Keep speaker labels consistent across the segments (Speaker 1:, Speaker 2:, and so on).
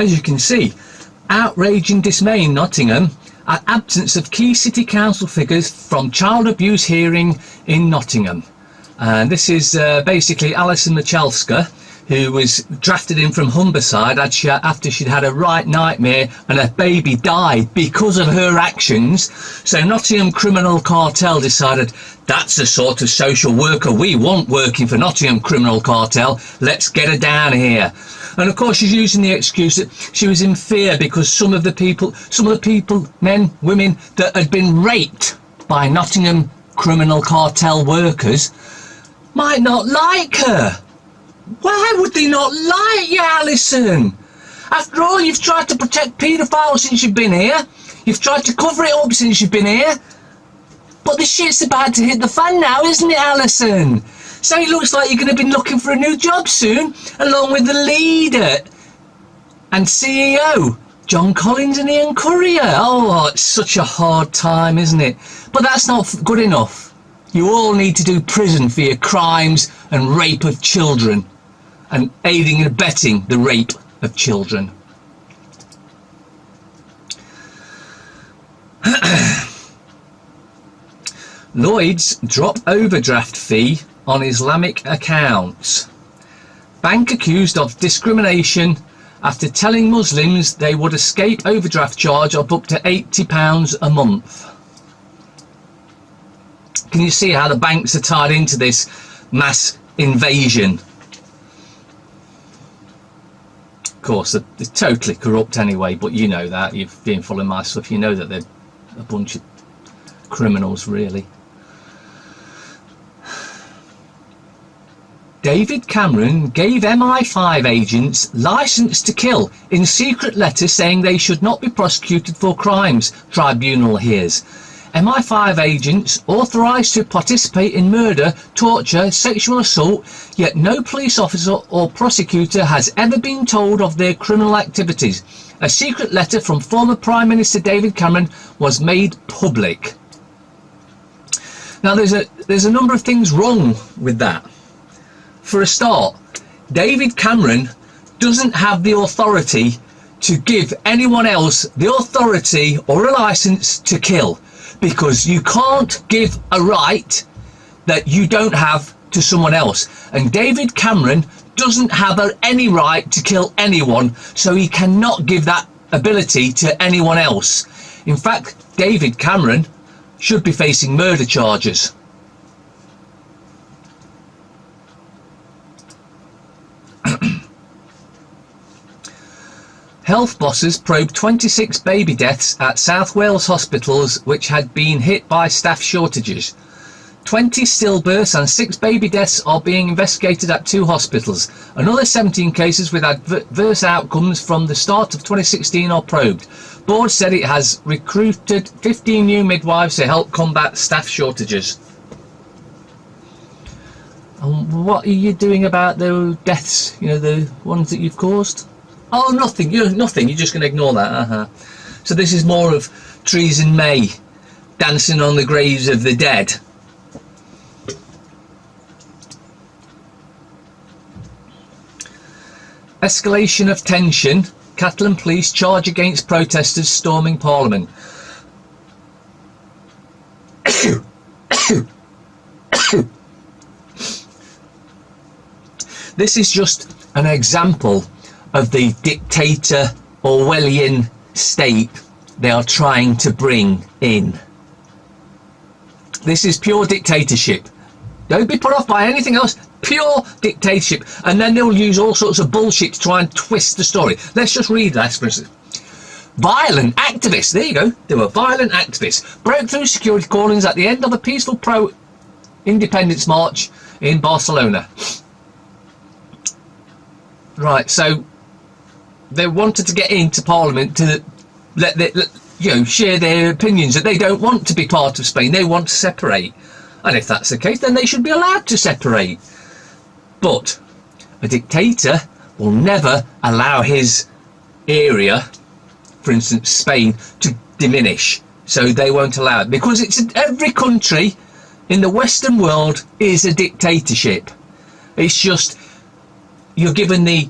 Speaker 1: As you can see, outrage and dismay in Nottingham at absence of key city council figures from child abuse hearing in Nottingham. And this is basically Alison Michalska, who was drafted in from Humberside after she'd had a right nightmare and her baby died because of her actions. So Nottingham Criminal Cartel decided, that's the sort of social worker we want working for Nottingham Criminal Cartel, let's get her down here. And of course she's using the excuse that she was in fear because some of the people, men, women, that had been raped by Nottingham Criminal Cartel workers might not like her. Why would they not like you, Alison? After all, you've tried to protect paedophiles since you've been here. You've tried to cover it up since you've been here. But the shit's about to hit the fan now, isn't it, Alison? So it looks like you're going to be looking for a new job soon, along with the leader and CEO, John Collins and Ian Currier. Oh, it's such a hard time, isn't it? But that's not good enough. You all need to do prison for your crimes and rape of children, and aiding and abetting the rape of children. Lloyds drop overdraft fee on Islamic accounts. Bank accused of discrimination after telling Muslims they would escape overdraft charge of up to £80 a month. Can you see how the banks are tied into this mass invasion? Of course, they're totally corrupt anyway, but you know that. You've been following my stuff. You know that they're a bunch of criminals, really. David Cameron gave MI5 agents licence to kill in secret letter saying they should not be prosecuted for crimes, tribunal hears. MI5 agents authorised to participate in murder, torture, sexual assault, yet no police officer or prosecutor has ever been told of their criminal activities. A secret letter from former Prime Minister David Cameron was made public. Now there's a number of things wrong with that. For a start, David Cameron doesn't have the authority to give anyone else the authority or a licence to kill, because you can't give a right that you don't have to someone else. And David Cameron doesn't have any right to kill anyone, so he cannot give that ability to anyone else. In fact, David Cameron should be facing murder charges. Health bosses probe 26 baby deaths at South Wales hospitals which had been hit by staff shortages. 20 stillbirths and 6 baby deaths are being investigated at 2 hospitals. Another 17 cases with adverse outcomes from the start of 2016 are probed. Board said it has recruited 15 new midwives to help combat staff shortages. And what are you doing about the deaths, you know, the ones that you've caused? Oh, nothing. You're just going to ignore that. So this is more of Theresa May dancing on the graves of the dead. Escalation of tension. Catalan police charge against protesters storming Parliament. This is just an example of the dictator Orwellian state they are trying to bring in. This is pure dictatorship. Don't be put off by anything else. Pure dictatorship. And then they'll use all sorts of bullshit to try and twist the story. Let's just read that, for instance. Violent activists, there you go, they were violent activists, broke through security cordons at the end of a peaceful pro-independence march in Barcelona. Right, so they wanted to get into Parliament to share their opinions that they don't want to be part of Spain. They want to separate, and if that's the case, then they should be allowed to separate. But a dictator will never allow his area, for instance Spain, to diminish. So they won't allow it, because every country in the Western world is a dictatorship. It's just you're given the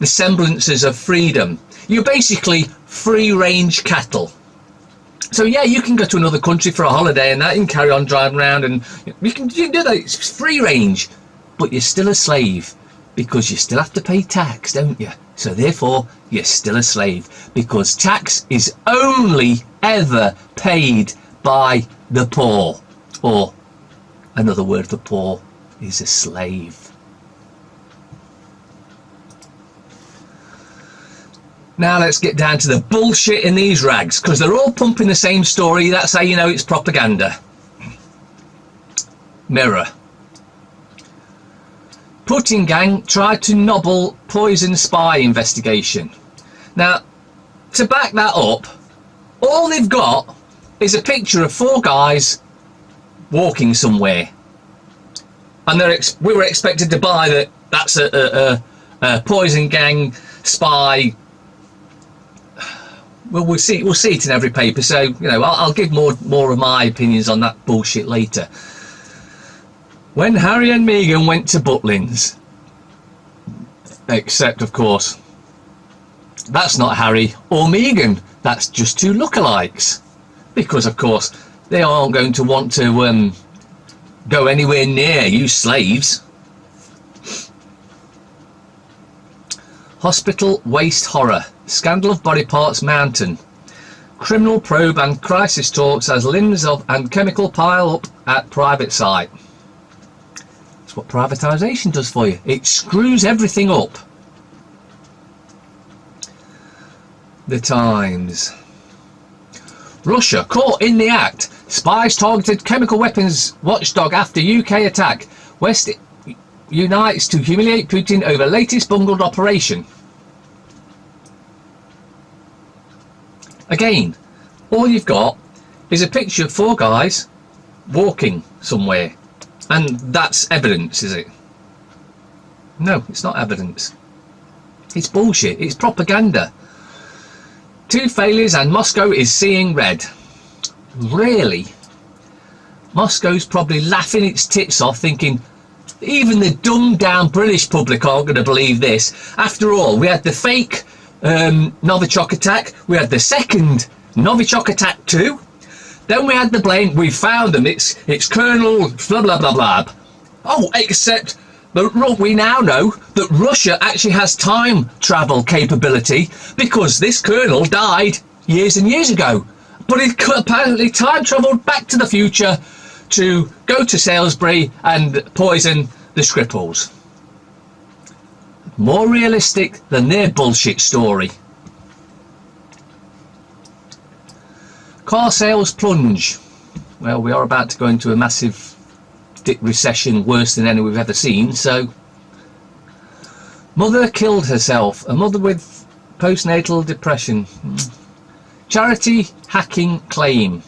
Speaker 1: semblances of freedom. You're basically free-range cattle. So yeah, you can go to another country for a holiday and that, you can carry on driving around and you can do that. It's free range, but you're still a slave because you still have to pay tax, don't you? So therefore, you're still a slave because tax is only ever paid by the poor, or another word for poor is a slave. Now let's get down to the bullshit in these rags, because they're all pumping the same story. That's how you know it's propaganda. Mirror. Putin gang tried to nobble poison spy investigation. Now, to back that up, all they've got is a picture of 4 guys walking somewhere. And we were expected to buy that that's a poison gang spy. Well, we'll see it in every paper, so you know I'll give more of my opinions on that bullshit later. When Harry and Meghan went to Butlins, except of course that's not Harry or Meghan, that's just 2 lookalikes, because of course they aren't going to want to go anywhere near you slaves. Hospital waste horror. Scandal of body parts mountain. Criminal probe and crisis talks as limbs and chemical pile up at private site. That's what privatisation does for you. It screws everything up. The Times. Russia caught in the act. Spies targeted chemical weapons watchdog after UK attack. West unites to humiliate Putin over latest bungled operation. Again, all you've got is a picture of 4 guys walking somewhere, and that's evidence, is it? No, it's not evidence. It's bullshit. It's propaganda. 2 failures and Moscow is seeing red. Really? Moscow's probably laughing its tits off, thinking even the dumbed down British public aren't going to believe this. After all, we had the fake Novichok attack, we had the second Novichok attack too, then we had the blame, we found them, it's Colonel blah blah blah blah. Oh, except that we now know that Russia actually has time travel capability, because this colonel died years and years ago, but he apparently time travelled back to the future to go to Salisbury and poison the Skripals. More realistic than their bullshit story. Car sales plunge. Well, we are about to go into a massive recession, worse than any we've ever seen. So, mother killed herself. A mother with postnatal depression. Charity hacking claim.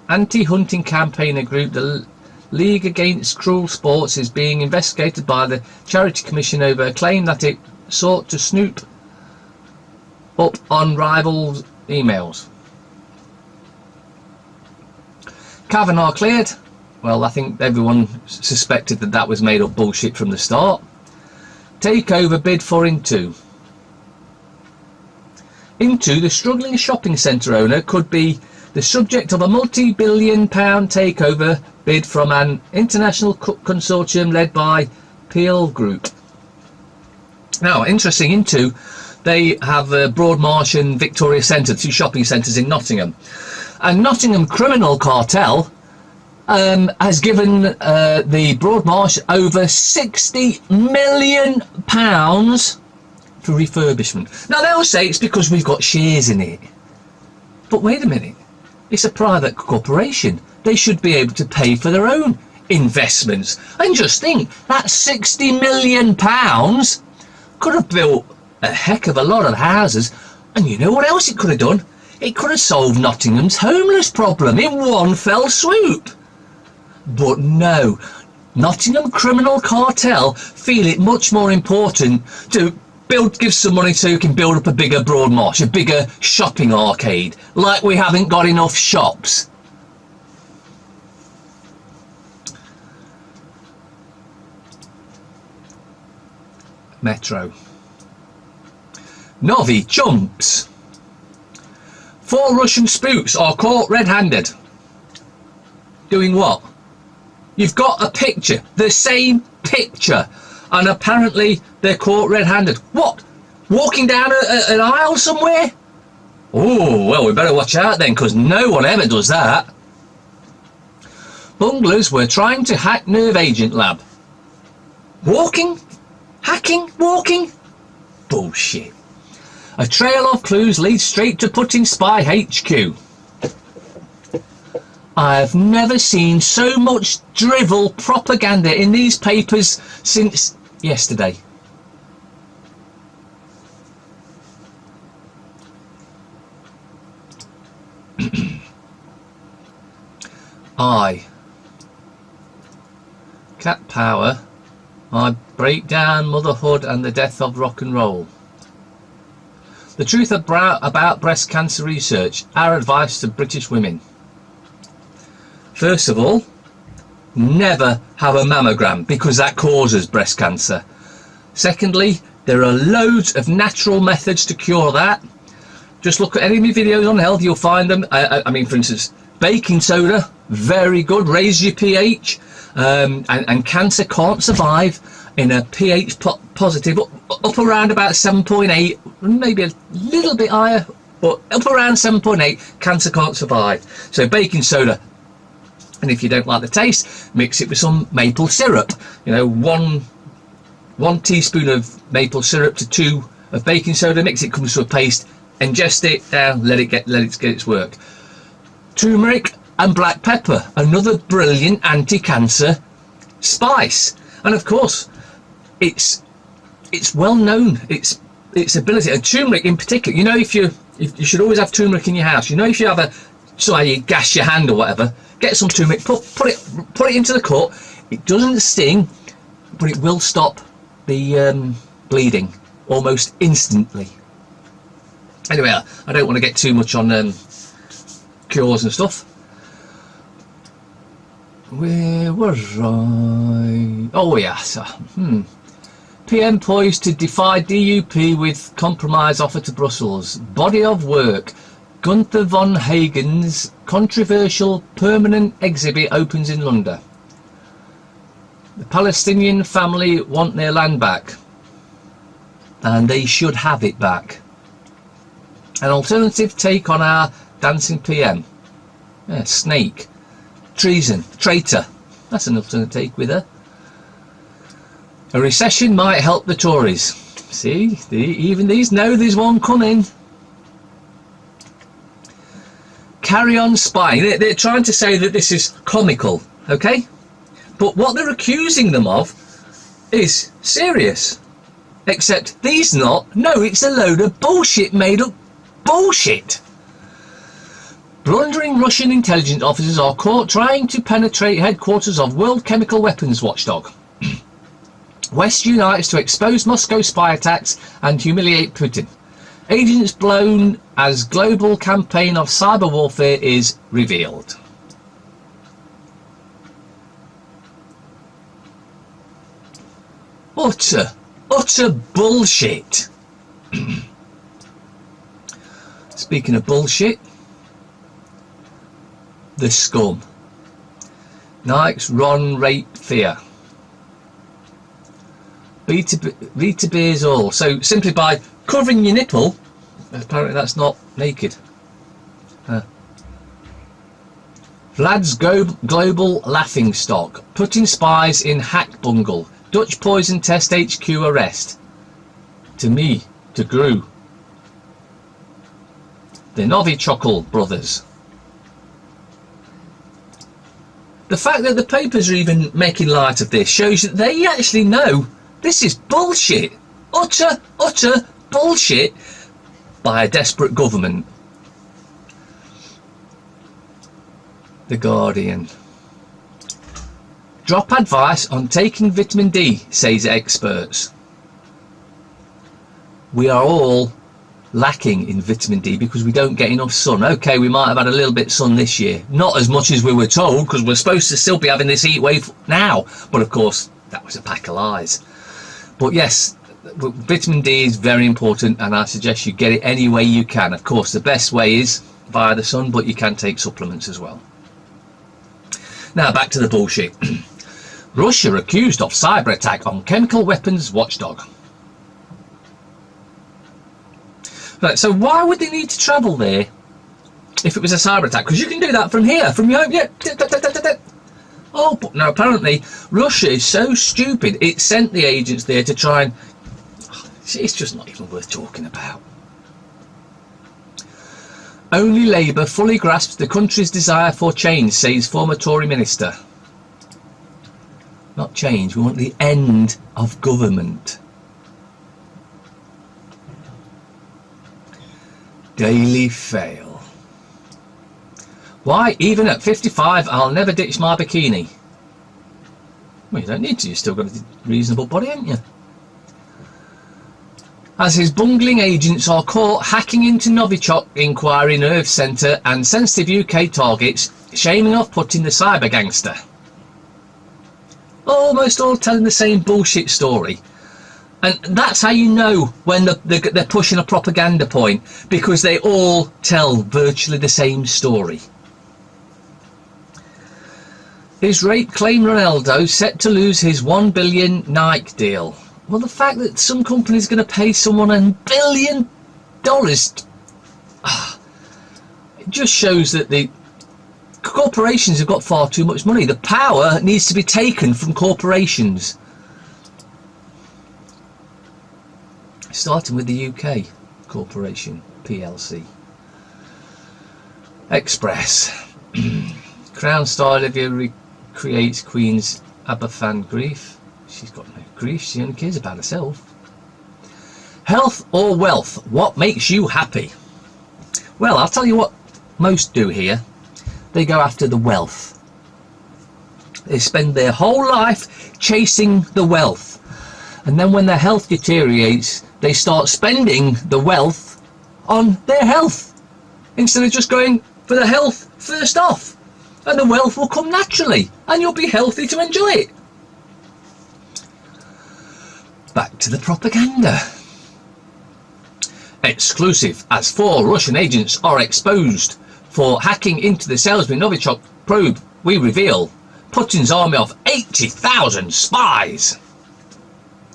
Speaker 1: Anti-hunting campaigner group, the League Against Cruel Sports, is being investigated by the Charity Commission over a claim that it sought to snoop up on rivals' emails. Kavanaugh cleared. Well, I think everyone suspected that was made up bullshit from the start. Takeover bid for Into. Into, the struggling shopping centre owner, could be the subject of a multi-billion-pound takeover bid from an international consortium led by Peel Group. Now, interesting, Into, they have Broadmarsh and Victoria Centre, 2 shopping centres in Nottingham. And Nottingham criminal cartel has given the Broadmarsh over £60 million for refurbishment. Now, they'll say it's because we've got shares in it. But wait a minute. It's a private corporation. They should be able to pay for their own investments. And just think, that £60 million could have built a heck of a lot of houses. And you know what else it could have done? It could have solved Nottingham's homeless problem in one fell swoop. But no, Nottingham criminal cartel feel it much more important to give some money so you can build up a bigger Broadmarsh, a bigger shopping arcade, like we haven't got enough shops. Metro. Novi jumps. 4 Russian spooks are caught red-handed. Doing what? You've got a picture, the same picture, and apparently they're caught red-handed. What? Walking down an aisle somewhere? Oh, well, we better watch out then, because no one ever does that. Bunglers were trying to hack nerve agent lab. Walking? Hacking? Walking? Bullshit. A trail of clues leads straight to Putin spy HQ. I've never seen so much drivel propaganda in these papers since yesterday. Cat Power. I break down motherhood and the death of rock and roll. The truth about breast cancer research. Our advice to British women. First of all, never have a mammogram because that causes breast cancer. Secondly, there are loads of natural methods to cure that. Just look at any of my videos on health, you'll find them. I mean, for instance, baking soda, very good, raises your pH, and cancer can't survive in a pH positive, up around about 7.8, maybe a little bit higher, but up around 7.8, cancer can't survive. So baking soda, and if you don't like the taste, mix it with some maple syrup. You know, one teaspoon of maple syrup to 2 of baking soda, mix it, comes to a paste, ingest it down, let it get its work. Turmeric and black pepper, another brilliant anti-cancer spice, and of course it's well known, its ability. And turmeric in particular, you know, if you should always have turmeric in your house. You know, if you have you gas your hand or whatever, get some turmeric, put it into the cut. It doesn't sting, but it will stop the bleeding almost instantly. Anyway, I don't want to get too much on cures and stuff. Where was I? Oh yes. PM poised to defy DUP with compromise offer to Brussels. Body of work. Gunther von Hagen's controversial permanent exhibit opens in London. The Palestinian family want their land back, and they should have it back. An alternative take on our dancing PM. Yeah, snake. Treason. Traitor. That's an alternate take with her. A recession might help the Tories. See, even these know there's one coming. Carry on spying. They're trying to say that this is comical, okay? But what they're accusing them of is serious. Except these not. No, it's a load of bullshit, made up bullshit. Blundering Russian intelligence officers are caught trying to penetrate headquarters of World Chemical Weapons Watchdog. West unites to expose Moscow spy attacks and humiliate Putin. Agents blown as global campaign of cyber warfare is revealed. Utter bullshit. Speaking of bullshit, the scum. Nike's Ron Rape Fear. Vita beers all. So simply by covering your nipple, apparently that's not naked. Vlad's global laughing stock. Putting spies in hack bungle. Dutch poison test HQ arrest. To me, to Gru. The Novichokol brothers. The fact that the papers are even making light of this shows that they actually know this is bullshit. Utter bullshit by a desperate government. The Guardian. Drop advice on taking vitamin D, says experts. We are all lacking in vitamin D because we don't get enough sun. Okay, we might have had a little bit of sun this year. Not as much as we were told, because we're supposed to still be having this heat wave now. But of course, that was a pack of lies. But yes, vitamin D is very important, and I suggest you get it any way you can. Of course, the best way is via the sun, but you can take supplements as well. Now back to the bullshit. Russia accused of cyber attack on chemical weapons watchdog. Right, so why would they need to travel there if it was a cyber attack? Because you can do that from here, from your home. Yeah. Oh, but now apparently Russia is so stupid it sent the agents there to try and... It's just not even worth talking about. Only Labour fully grasps the country's desire for change, says former Tory minister. Not change, we want the end of government. Daily Fail. Why, even at 55, I'll never ditch my bikini. Well, you don't need to, you've still got a reasonable body, haven't you? As his bungling agents are caught hacking into Novichok Inquiry Nerve Centre and sensitive UK targets, shaming off putting the cyber gangster. Almost all telling the same bullshit story. And that's how you know when they're pushing a propaganda point, because they all tell virtually the same story. His rape claim Ronaldo set to lose his $1 billion Nike deal. Well, the fact that some company's going to pay someone $1 billion, it just shows that the corporations have got far too much money. The power needs to be taken from corporations. Starting with the UK corporation, PLC. Express. Crown star Olivia recreates Queen's ABBA fan grief. She's got no grief, she only cares about herself. Health or wealth, what makes you happy? Well, I'll tell you what most do here. They go after the wealth. They spend their whole life chasing the wealth. And then when their health deteriorates, they start spending the wealth on their health, instead of just going for the health first off. And the wealth will come naturally, and you'll be healthy to enjoy it. Back to the propaganda. Exclusive, as 4 Russian agents are exposed for hacking into the Salisbury Novichok probe, we reveal Putin's army of 80,000 spies.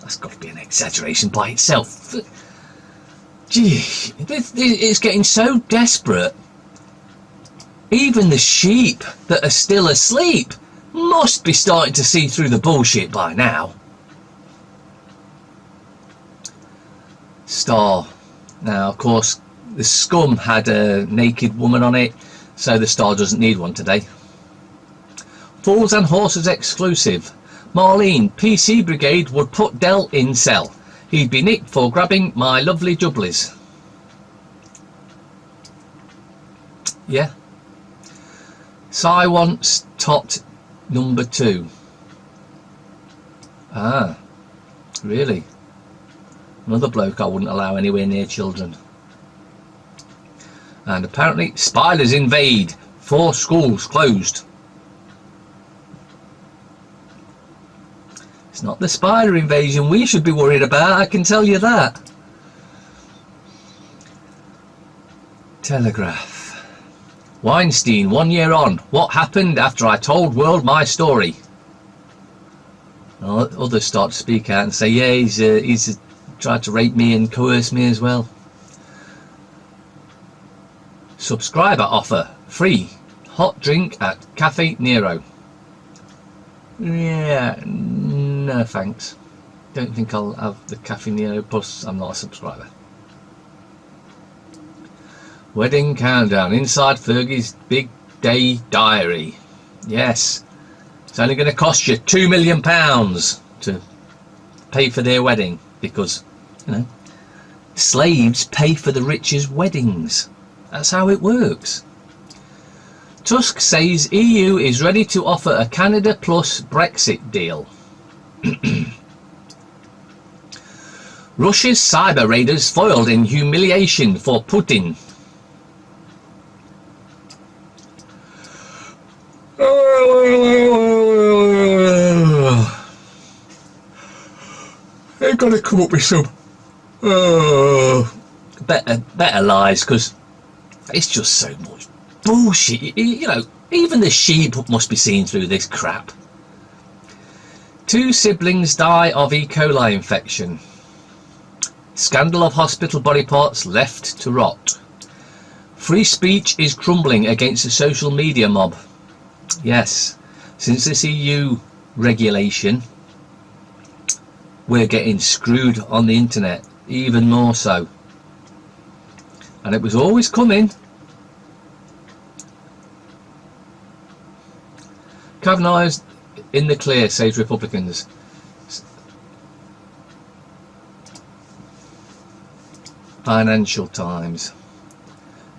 Speaker 1: That's got to be an exaggeration by itself. Gee, it's getting so desperate. Even the sheep that are still asleep must be starting to see through the bullshit by now. Star. Now, of course, the Scum had a naked woman on it, so the Star doesn't need one today. Fools and Horses exclusive. Marlene, PC Brigade would put Dell in cell. He'd be nicked for grabbing my lovely jubblies. Yeah. Cy wants tot number 2. Ah, really? Another bloke I wouldn't allow anywhere near children. And apparently spiders invade. 4 schools closed. It's not the spider invasion we should be worried about, I can tell you that. Telegraph. Weinstein, 1 year on. What happened after I told world my story? Well, others start to speak out and say, yeah, he's tried to rape me and coerce me as well. Subscriber offer. Free. Hot drink at Cafe Nero. Yeah, no thanks. Don't think I'll have the Cafe Nero, plus I'm not a subscriber. Wedding countdown inside Fergie's big day diary. Yes, it's only going to cost you £2 million to pay for their wedding, because, you know, slaves pay for the rich's weddings. That's how it works. Tusk says EU is ready to offer a Canada plus Brexit deal. Russia's cyber raiders foiled in humiliation for Putin. They've got to come up with some better lies, because it's just so much bullshit. You know, even the sheep must be seeing through this crap. 2 siblings die of E. coli infection. Scandal of hospital body parts left to rot. Free speech is crumbling against the social media mob. Yes, since this EU regulation, we're getting screwed on the internet, even more so. And it was always coming. Kavanaugh's in the clear, says Republicans. Financial Times.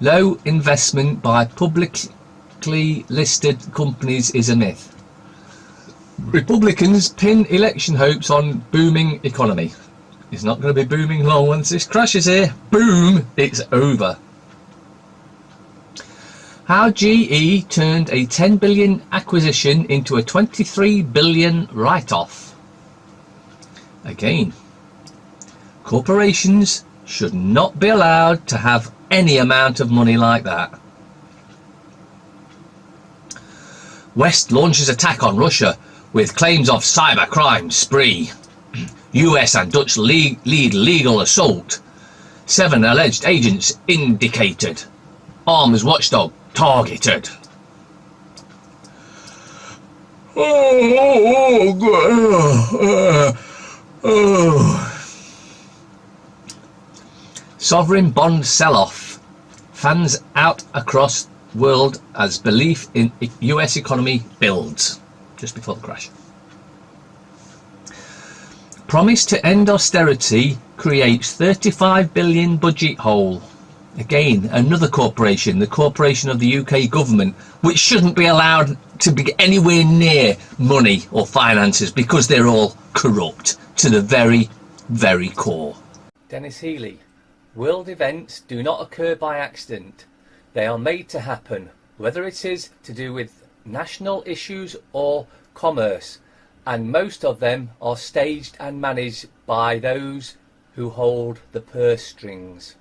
Speaker 1: Low investment by publicly listed companies is a myth. Republicans pin election hopes on booming economy. It's not going to be booming long once this crashes here. Boom, it's over. How GE turned a 10 billion acquisition into a 23 billion write-off. Again, corporations should not be allowed to have any amount of money like that. West launches attack on Russia with claims of cybercrime spree. US and Dutch lead legal assault. 7 alleged agents indicated. Arms watchdog targeted. Sovereign bond sell-off. Fans out across world as belief in US economy builds. Just before the crash. Promise to end austerity creates 35 billion budget hole. Again, another corporation, the corporation of the UK government, which shouldn't be allowed to be anywhere near money or finances because they're all corrupt to the very, very core. Dennis Healy. World events do not occur by accident. They are made to happen, whether it is to do with national issues or commerce, and most of them are staged and managed by those who hold the purse strings.